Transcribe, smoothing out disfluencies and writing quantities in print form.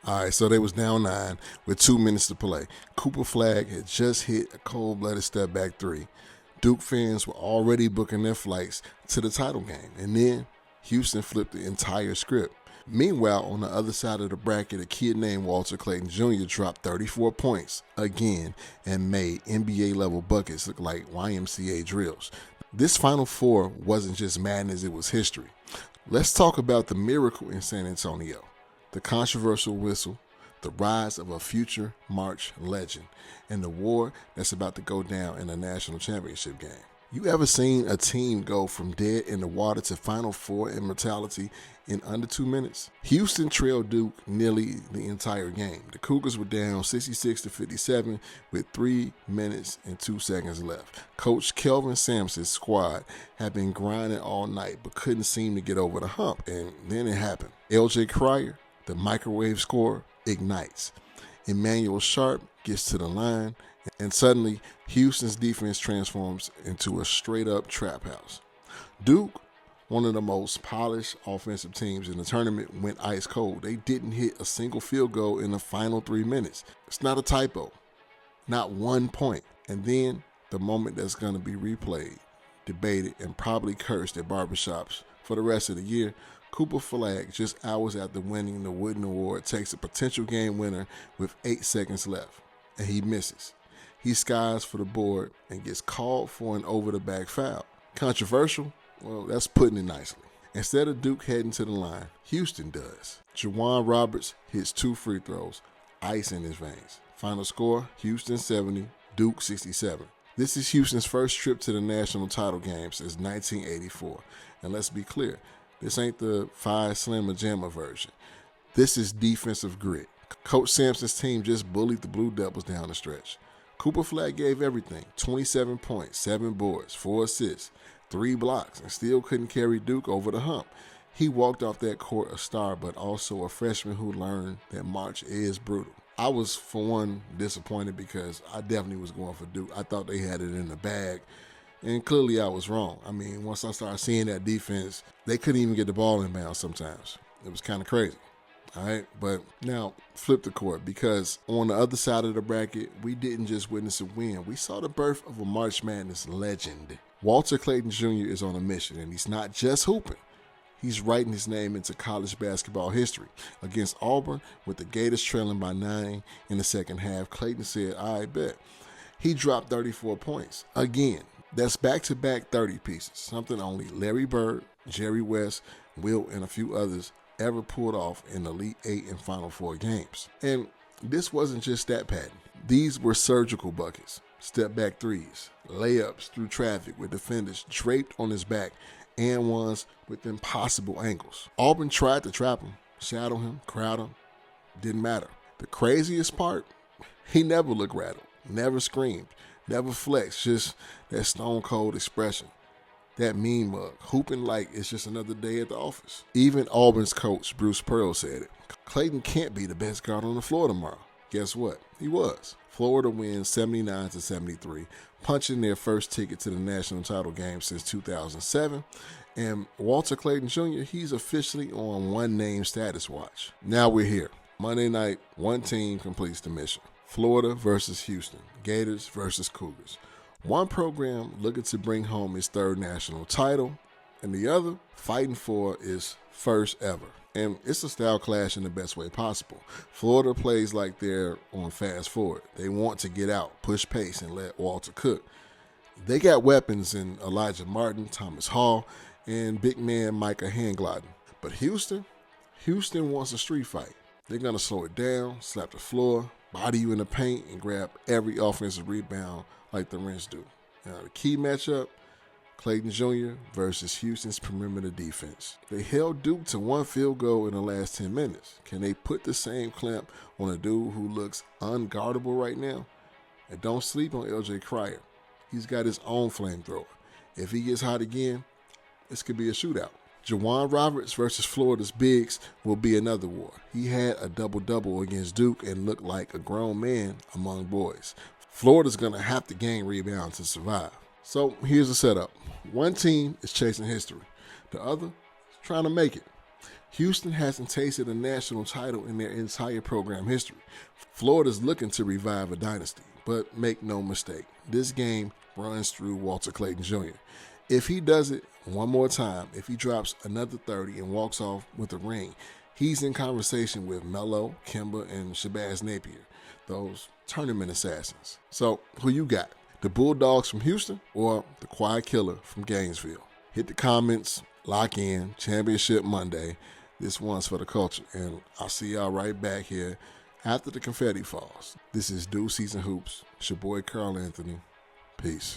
All right, so they was down 9 with 2 minutes to play. Cooper Flagg had just hit a cold-blooded step-back three. Duke fans were already booking their flights to the title game, and then Houston flipped the entire script. Meanwhile, on the other side of the bracket, a kid named Walter Clayton Jr. dropped 34 points again and made NBA-level buckets look like YMCA drills. This Final Four wasn't just madness, it was history. Let's talk about the miracle in San Antonio, the controversial whistle, the rise of a future March legend, and the war that's about to go down in a national championship game. You ever seen a team go from dead in the water to Final Four immortality in under 2 minutes? Houston trailed Duke nearly the entire game. The Cougars were down 66-57 with 3 minutes and 2 seconds left. Coach Kelvin Sampson's squad had been grinding all night but couldn't seem to get over the hump, and then it happened. LJ Cryer, the microwave scorer, ignites. Emmanuel Sharp gets to the line, and suddenly Houston's defense transforms into a straight-up trap house. Duke, one of the most polished offensive teams in the tournament, went ice cold. They didn't hit a single field goal in the final 3 minutes. It's not a typo. Not 1 point. And then the moment that's going to be replayed, debated, and probably cursed at barbershops for the rest of the year, Cooper Flagg, just hours after winning the Wooden Award, takes a potential game winner with 8 seconds left, and he misses. He skies for the board and gets called for an over-the-back foul. Controversial? Well, that's putting it nicely. Instead of Duke heading to the line, Houston does. Juwan Roberts hits 2 free throws, ice in his veins. Final score, Houston 70, Duke 67. This is Houston's first trip to the national title game since 1984. And let's be clear, this ain't the Phi Slamma Jamma version. This is defensive grit. Coach Sampson's team just bullied the Blue Devils down the stretch. Cooper Flagg gave everything, 27 points, 7 boards, 4 assists, 3 blocks, and still couldn't carry Duke over the hump. He walked off that court a star, but also a freshman who learned that March is brutal. I was, for one, disappointed because I definitely was going for Duke. I thought they had it in the bag, and clearly I was wrong. I mean, once I started seeing that defense, they couldn't even get the ball in bounds sometimes. It was kind of crazy. All right, but now flip the court, because on the other side of the bracket, we didn't just witness a win. We saw the birth of a March Madness legend. Walter Clayton Jr. is on a mission, and he's not just hooping. He's writing his name into college basketball history. Against Auburn, with the Gators trailing by 9 in the second half, Clayton said, I bet. He dropped 34 points. Again, that's back-to-back 30 pieces, something only Larry Bird, Jerry West, Wilt, and a few others ever pulled off in Elite 8 and Final Four games. And this wasn't just stat pattern. These were surgical buckets, step-back threes, layups through traffic with defenders draped on his back, and ones with impossible angles. Auburn tried to trap him, shadow him, crowd him. Didn't matter. The craziest part, he never looked rattled, never screamed, never flexed, just that stone-cold expression. That mean mug, hooping like it's just another day at the office. Even Auburn's coach, Bruce Pearl, said it. Clayton can't be the best guard on the floor tomorrow. Guess what? He was. Florida wins 79-73, punching their first ticket to the national title game since 2007. And Walter Clayton Jr., he's officially on one-name status watch. Now we're here. Monday night, one team completes the mission. Florida versus Houston. Gators versus Cougars. One program looking to bring home its 3rd national title, and the other fighting for its first ever. And it's a style clash in the best way possible. Florida plays like they're on fast forward. They want to get out, push pace, and let Walter cook. They got weapons in Elijah Martin, Thomas Hall, and big man Micah Handgladen. But Houston wants a street fight. They're going to slow it down, slap the floor, body you in the paint, and grab every offensive rebound like the Reds do. Now, the key matchup, Clayton Jr. versus Houston's perimeter defense. They held Duke to 1 field goal in the last 10 minutes. Can they put the same clamp on a dude who looks unguardable right now? And don't sleep on LJ Cryer. He's got his own flamethrower. If he gets hot again, this could be a shootout. Juwan Roberts versus Florida's bigs will be another war. He had a double-double against Duke and looked like a grown man among boys. Florida's going to have to gain rebounds to survive. So here's the setup. One team is chasing history. The other is trying to make it. Houston hasn't tasted a national title in their entire program history. Florida's looking to revive a dynasty, but make no mistake, this game runs through Walter Clayton Jr. If he does it one more time, if he drops another 30 and walks off with a ring, he's in conversation with Melo, Kemba, and Shabazz Napier, those tournament assassins. So, who you got? The Bulldogs from Houston or the Quiet Killer from Gainesville? Hit the comments, lock in, Championship Monday. This one's for the culture, and I'll see y'all right back here after the confetti falls. This is Dual Season Hoops. It's your boy Carl Anthony. Peace.